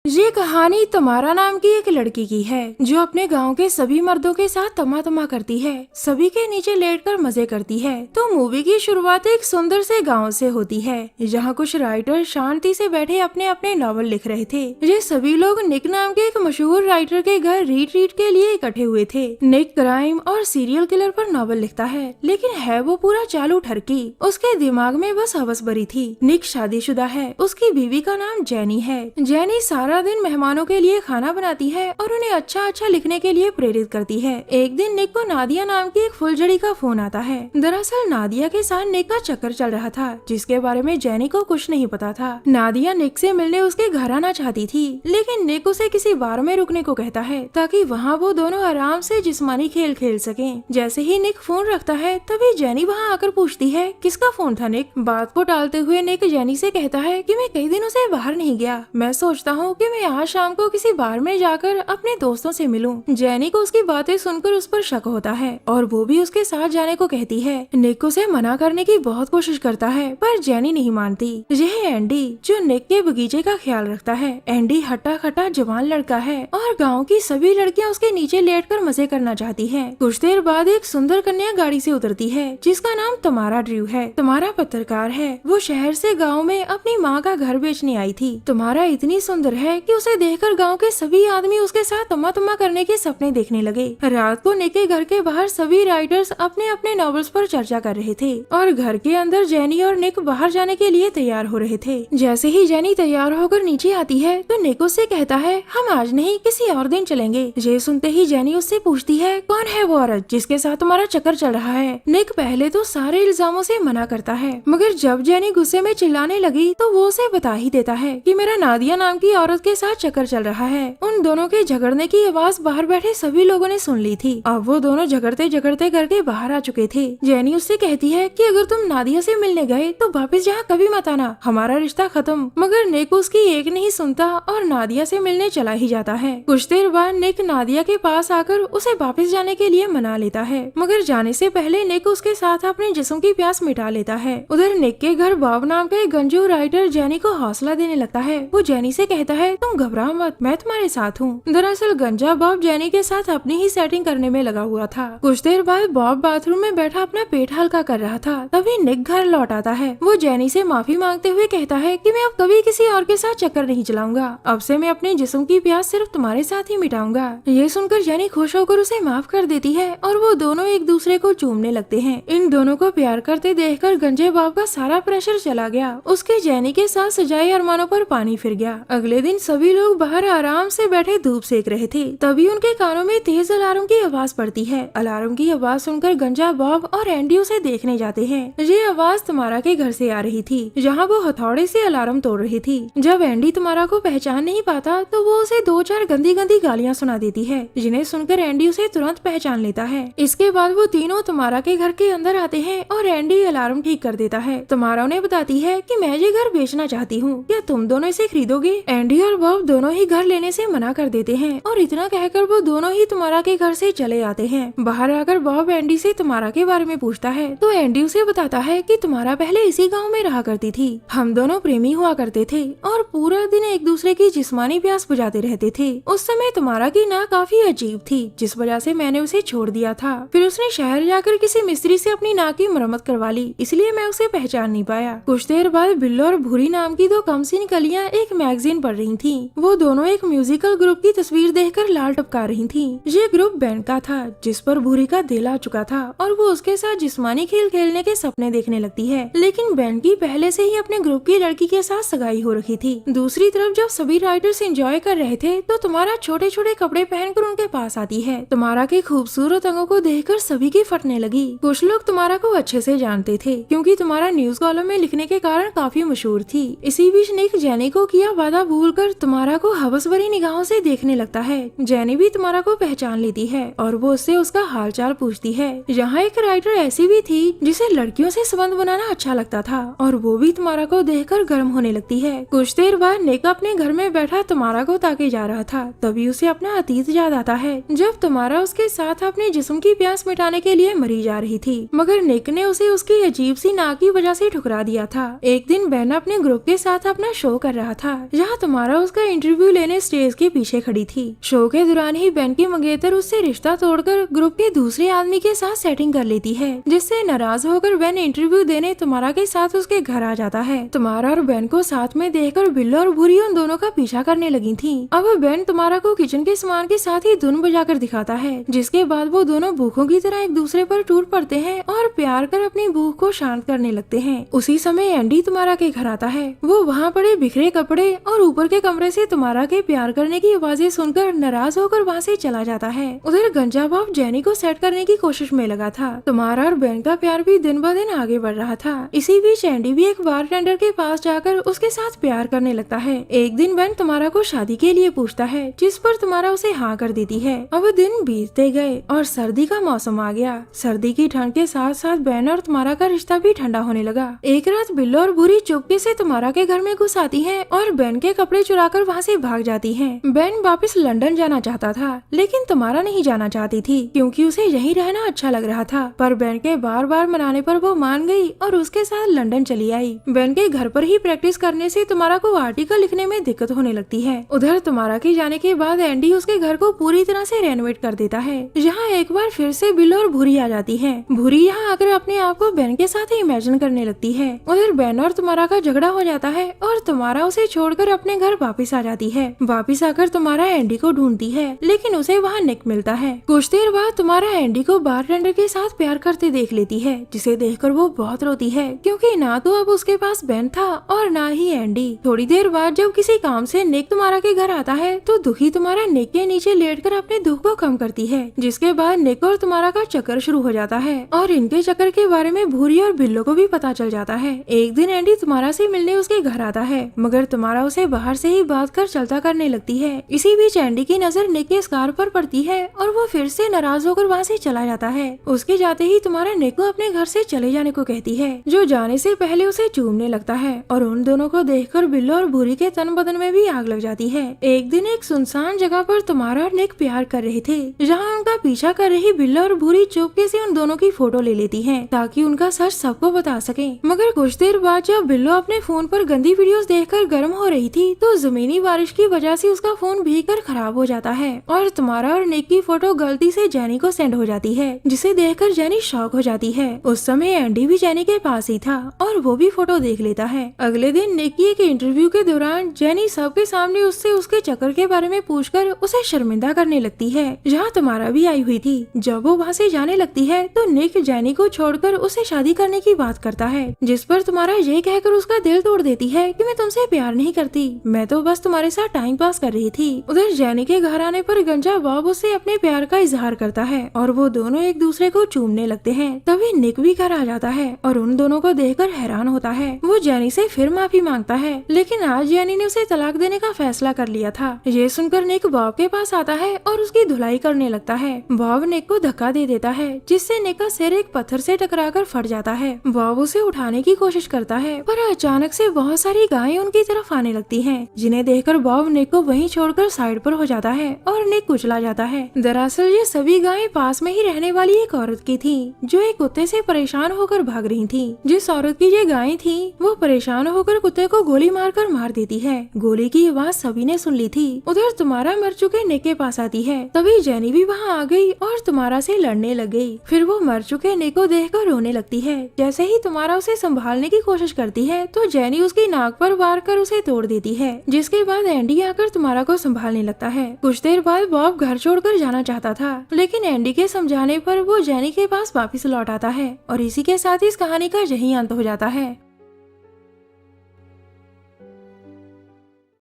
ये कहानी तमारा नाम की एक लड़की की है जो अपने गांव के सभी मर्दों के साथ तमा करती है, सभी के नीचे लेटकर मजे करती है। तो मूवी की शुरुआत एक सुंदर से गांव से होती है जहां कुछ राइटर शांति से बैठे अपने अपने नॉवल लिख रहे थे। ये सभी लोग निक नाम के एक मशहूर राइटर के घर रीड के लिए इकट्ठे हुए थे। निक क्राइम और सीरियल किलर पर नॉवल लिखता है, लेकिन है वो पूरा चालू ठरकी। उसके दिमाग में बस हवस भरी थी। निक शादीशुदा है, उसकी बीवी का नाम जेनी है। जेनी सारा दिन मेहमानों के लिए खाना बनाती है और उन्हें अच्छा लिखने के लिए प्रेरित करती है। एक दिन निक को नादिया नाम की एक फुलझड़ी का फोन आता है। दरअसल नादिया के साथ निक का चक्कर चल रहा था, जिसके बारे में जेनी को कुछ नहीं पता था। नादिया निक से मिलने उसके घर आना चाहती थी, लेकिन निक उसे किसी बार में रुकने को कहता है ताकि वहाँ वो दोनों आराम से जिस्मानी खेल खेल सकें। जैसे ही निक फोन रखता है तभी जेनी वहाँ आकर पूछती है किसका फोन था। निक बात को टालते हुए निक जेनी से कहता है कि मैं कई दिनों से बाहर नहीं गया, मैं सोचता हूँ कि मैं आज शाम को किसी बार में जाकर अपने दोस्तों से मिलूं। जेनी को उसकी बातें सुनकर उस पर शक होता है और वो भी उसके साथ जाने को कहती है। निक उसे मना करने की बहुत कोशिश करता है पर जेनी नहीं मानती। यह एंडी जो निक के बगीचे का ख्याल रखता है। एंडी हट्टा खट्टा जवान लड़का है और गाँव की सभी लड़कियाँ उसके नीचे लेटकर मजे करना चाहती है। कुछ देर बाद एक सुंदर कन्या गाड़ी से उतरती है जिसका नाम तमारा ड्रू है। तमारा पत्रकार है, वो शहर से गाँव में अपनी माँ का घर बेचने आई थी। तमारा इतनी सुंदर है कि उसे देखकर गांव के सभी आदमी उसके साथ तमा करने के सपने देखने लगे। रात को निक के घर के बाहर सभी राइटर्स अपने अपने नॉवेल्स पर चर्चा कर रहे थे और घर के अंदर जेनी और निक बाहर जाने के लिए तैयार हो रहे थे। जैसे ही जेनी तैयार होकर नीचे आती है तो निक उससे कहता है हम आज नहीं किसी और दिन चलेंगे। ये सुनते ही जेनी उससे पूछती है कौन है वो औरत जिसके साथ तुम्हारा चक्कर चल रहा है। निक पहले तो सारे इल्जामों से मना करता है, मगर जब जेनी गुस्से में चिल्लाने लगी तो वो उसे बता ही देता है कि मेरा नादिया नाम की औरत के साथ चक्कर चल रहा है। उन दोनों के झगड़ने की आवाज बाहर बैठे सभी लोगों ने सुन ली थी। अब वो दोनों झगड़ते करके बाहर आ चुके थे। जेनी उससे कहती है कि अगर तुम नादिया से मिलने गए तो वापस यहाँ कभी मत आना, हमारा रिश्ता खत्म। मगर निक उसकी एक नहीं सुनता और नादिया से मिलने चला ही जाता है। कुछ देर बाद निक नादिया के पास आकर उसे वापस जाने के लिए मना लेता है, मगर जाने से पहले निक उसके साथ अपने जिस्म की प्यास मिटा लेता है। उधर निक के घर बॉब नाम का एक गंजू राइटर जेनी को हौसला देने लगता है। वो जेनी से कहता है तुम घबराओ मत, मैं तुम्हारे साथ हूँ। दरअसल गंजा बॉब जेनी के साथ अपनी ही सेटिंग करने में लगा हुआ था। कुछ देर बाद बॉब बाथरूम में बैठा अपना पेट हल्का कर रहा था, तभी निक घर लौट आता है। वो जेनी से माफी मांगते हुए कहता है कि मैं अब कभी किसी और के साथ चक्कर नहीं चलाऊंगा, अब से मैं अपने जिस्म की प्यास सिर्फ तुम्हारे साथ ही मिटाऊंगा। ये सुनकर जेनी खुश होकर उसे माफ कर देती है और वो दोनों एक दूसरे को चूमने लगते हैं। इन दोनों को प्यार करते देखकर गंजे बॉब का सारा प्रेशर चला गया। उसके जेनी के साथ सजाए अरमानों पर पानी फिर गया। अगले दिन सभी लोग बाहर आराम से बैठे धूप सेक रहे थे, तभी उनके कानों में तेज अलार्म की आवाज पड़ती है। अलार्म की आवाज सुनकर गंजा बॉब और एंडी उसे देखने जाते हैं। ये आवाज तमारा के घर से आ रही थी, जहाँ वो हथौड़े से अलार्म तोड़ रही थी। जब एंडी तमारा को पहचान नहीं पाता तो वो उसे 2-4 गंदी गालियाँ सुना देती है, जिन्हें सुनकर एंडी उसे तुरंत पहचान लेता है। इसके बाद वो तीनों तमारा के घर के अंदर आते हैं और एंडी अलार्म ठीक कर देता है। तमारा उन्हें बताती है कि मैं ये घर बेचना चाहती हूँ, क्या तुम दोनों इसे खरीदोगे? एंडी और बॉब दोनों ही घर लेने से मना कर देते हैं और इतना कहकर वो दोनों ही तमारा के घर से चले आते हैं। बाहर आकर बॉब एंडी से तमारा के बारे में पूछता है तो एंडी उसे बताता है कि तमारा पहले इसी गांव में रहा करती थी, हम दोनों प्रेमी हुआ करते थे और पूरा दिन एक दूसरे की जिस्मानी प्यास बुझाते रहते थे। उस समय तमारा की नाक काफी अजीब थी, जिस वजह से मैंने उसे छोड़ दिया था। फिर उसने शहर जाकर किसी मिस्त्री से अपनी नाक की मरम्मत करवा ली, इसलिए मैं उसे पहचान नहीं पाया। कुछ देर बाद बिल्लो और भूरी नाम की 2 कमसीन कलियां एक मैगजीन पढ़ रही थी। वो दोनों एक म्यूजिकल ग्रुप की तस्वीर देखकर लाल टपका रही थी। ये ग्रुप बैंड का था जिस पर भूरी का दिल आ चुका था और वो उसके साथ जिस्मानी खेल खेलने के सपने देखने लगती है, लेकिन बैंड की पहले से ही अपने ग्रुप की लड़की के साथ सगाई हो रखी थी। दूसरी तरफ जब सभी राइटर्स एंजॉय कर रहे थे तो तुम्हारा छोटे छोटे कपड़े पहनकर उनके पास आती है। तुम्हारा के खूबसूरत अंगों को देखकर सभी की फटने लगी। कुछ लोग तुम्हारा को अच्छे से जानते थे क्योंकि तुम्हारा न्यूज कॉलम में लिखने के कारण काफी मशहूर थी। इसी बीच निक जेनी को किया वादा भूलकर तुम्हारा को हवस भरी निगाहों से देखने लगता है। जेनी भी तुम्हारा को पहचान लेती है और वो उससे उसका हालचाल पूछती है। यहाँ एक राइटर ऐसी भी थी जिसे लड़कियों से संबंध बनाना अच्छा लगता था और वो भी तुम्हारा को देखकर गर्म होने लगती है। कुछ देर बाद निक अपने घर में बैठा तुम्हारा को ताके जा रहा था, तभी उसे अपना अतीत याद आता है जब तुम्हारा उसके साथ अपने जिस्म की प्यास मिटाने के लिए मरी जा रही थी, मगर निक ने उसे उसकी अजीब सी नाक की वजह से ठुकरा दिया था। एक दिन बेन अपने ग्रुप के साथ अपना शो कर रहा था, जहाँ तुम्हारा तुम्हारा उसका इंटरव्यू लेने स्टेज के पीछे खड़ी थी। शो के दौरान ही बेन की मंगेतर उससे रिश्ता तोड़कर ग्रुप के दूसरे आदमी के साथ सेटिंग कर लेती है, जिससे नाराज होकर बेन इंटरव्यू देने तुम्हारा के साथ उसके घर आ जाता है। तुम्हारा और बेन को साथ में देखकर बिल्लो और भूरी उन दोनों का पीछा करने लगी थी। अब बेन तुम्हारा को किचन के सामान के साथ ही धुन बजाकर दिखाता है, जिसके बाद वो दोनों भूखों की तरह एक दूसरे पर टूट पड़ते हैं और प्यार कर अपनी भूख को शांत करने लगते हैं। उसी समय एंडी तुम्हारा के घर आता है। वो वहाँ पड़े बिखरे कपड़े और ऊपर के कमरे से तुम्हारा के प्यार करने की आवाजें सुनकर नाराज होकर वहाँ से चला जाता है। उधर गंजा बाप जेनी को सेट करने की कोशिश में लगा था। तुम्हारा और बेन का प्यार भी दिन ब दिन आगे बढ़ रहा था। इसी बीच एंडी भी एक बारटेंडर के पास जाकर उसके साथ प्यार करने लगता है। एक दिन बेन तुम्हारा को शादी के लिए पूछता है, जिस पर तुम्हारा उसे हाँ कर देती है। अब दिन बीतते गए और सर्दी का मौसम आ गया। सर्दी की ठंड के साथ साथ बेन और तुम्हारा का रिश्ता भी ठंडा होने लगा। एक रात बिल्लो और भूरी चुपके से तुम्हारा के घर में घुस आती है और बेन के कपड़े चुराकर वहाँ से भाग जाती है। बेन वापस लंदन जाना चाहता था, लेकिन तुम्हारा नहीं जाना चाहती थी, क्योंकि उसे यहीं रहना अच्छा लग रहा था। पर बेन के बार बार मनाने पर वो मान गई और उसके साथ लंदन चली आई। बेन के घर पर ही प्रैक्टिस करने से तुम्हारा को आर्टिकल लिखने में दिक्कत होने लगती है। उधर तुम्हारा के जाने के बाद एंडी उसके घर को पूरी तरह से रेनोवेट कर देता है। यहाँ एक बार फिर से बिल्लो और भूरी आ जाती है। भूरी यहाँ आकर अपने आप को बेन के साथ ही इमेजिन करने लगती है। उधर बेन और तुम्हारा का झगड़ा हो जाता है और तुम्हारा उसे छोड़कर अपने घर वापस आ जाती है। वापस आकर तुम्हारा एंडी को ढूंढती है, लेकिन उसे वहाँ निक मिलता है। कुछ देर बाद तुम्हारा एंडी को बारटेंडर के साथ प्यार करते देख लेती है, जिसे देखकर वो बहुत रोती है, क्योंकि ना तो अब उसके पास बेन था और ना ही एंडी। थोड़ी देर बाद जब किसी काम से निक तुम्हारा के घर आता है तो दुखी तुम्हारा निक के नीचे लेटकर अपने दुख को कम करती है, जिसके बाद निक और तुम्हारा का चक्कर शुरू हो जाता है और इनके चक्कर के बारे में भूरी और बिल्लो को भी पता चल जाता है। एक दिन एंडी तुम्हारा से मिलने उसके घर आता है, मगर तुम्हारा उसे बाहर से ही बात कर चलता करने लगती है। इसी बीच एंडी की नजर निक के स्कार पर पड़ती है और वो फिर से नाराज होकर वहाँ से चला जाता है। उसके जाते ही तुम्हारा निक को अपने घर से चले जाने को कहती है, जो जाने से पहले उसे चूमने लगता है और उन दोनों को देखकर बिल्लो और भूरी के तन बदन में भी आग लग जाती है। एक दिन एक सुनसान जगह पर तुम्हारा और निक प्यार कर रहे थे, जहाँ उनका पीछा कर रही बिल्लो और भूरी चुपके से उन दोनों की फोटो ले लेती है, ताकि उनका सच सबको बता सके। मगर कुछ देर बाद जब बिल्लो अपने फोन पर गंदी वीडियोस देखकर गर्म हो रही थी, तो जमीनी बारिश की वजह से उसका फोन भीगकर खराब हो जाता है और तुम्हारा और निक की फोटो गलती से जेनी को सेंड हो जाती है, जिसे देखकर जेनी शॉक हो जाती है। उस समय एंडी भी जेनी के पास ही था और वो भी फोटो देख लेता है। अगले दिन निक की एक इंटरव्यू के दौरान जेनी सबके सामने उससे उसके चक्कर के बारे में पूछकर उसे शर्मिंदा करने लगती है, जहाँ तुम्हारा भी आई हुई थी। जब वो वहाँ से जाने लगती है तो निक जेनी को छोड़कर उसे शादी करने की बात करता है, जिस पर तुम्हारा ये कहकर उसका दिल तोड़ देती है कि मैं तुमसे प्यार नहीं करती, मैं तो बस तुम्हारे साथ टाइम पास कर रही थी। उधर जेनी के घर आने पर गंजा बॉब उससे अपने प्यार का इजहार करता है और वो दोनों एक दूसरे को चूमने लगते हैं। तभी निक भी घर आ जाता है और उन दोनों को देखकर हैरान होता है। वो जेनी से फिर माफी मांगता है, लेकिन आज जेनी ने उसे तलाक देने का फैसला कर लिया था। ये सुनकर निक बॉब के पास आता है और उसकी धुलाई करने लगता है। बॉब निक को धक्का दे देता है, जिससे निक का सिर एक पत्थर से टकराकर फट जाता है। बॉब उसे उठाने की कोशिश करता है, पर अचानक से बहुत सारी गायें उनकी तरफ आने लगती हैं, जिन्हें देखकर बॉब निक को वहीं छोड़कर साइड पर हो जाता है और निक कुचला जाता है। दरअसल ये सभी गायें पास में ही रहने वाली एक औरत की थी, जो एक कुत्ते से परेशान होकर भाग रही थी। जिस औरत की ये गायें थी वो परेशान होकर कुत्ते को गोली मारकर मार देती है। गोली की आवाज सभी ने सुन ली थी। उधर तुम्हारा मर चुके निक के पास आती है, तभी जेनी भी वहाँ आ गई और तुम्हारा से लड़ने लग गई। फिर वो मर चुके निक को देखकर रोने लगती है। जैसे ही तुम्हारा उसे संभालने की कोशिश करती है तो जेनी उसकी नाक पर वार कर उसे तोड़ देती है, जिसके बाद एंडी आकर तुम्हारा को संभालने लगता है। कुछ देर बाद बॉब घर छोड़कर जाना चाहता था, लेकिन एंडी के समझाने पर वो जेनी के पास वापस लौट आता है और इसी के साथ इस कहानी का यही अंत हो जाता है।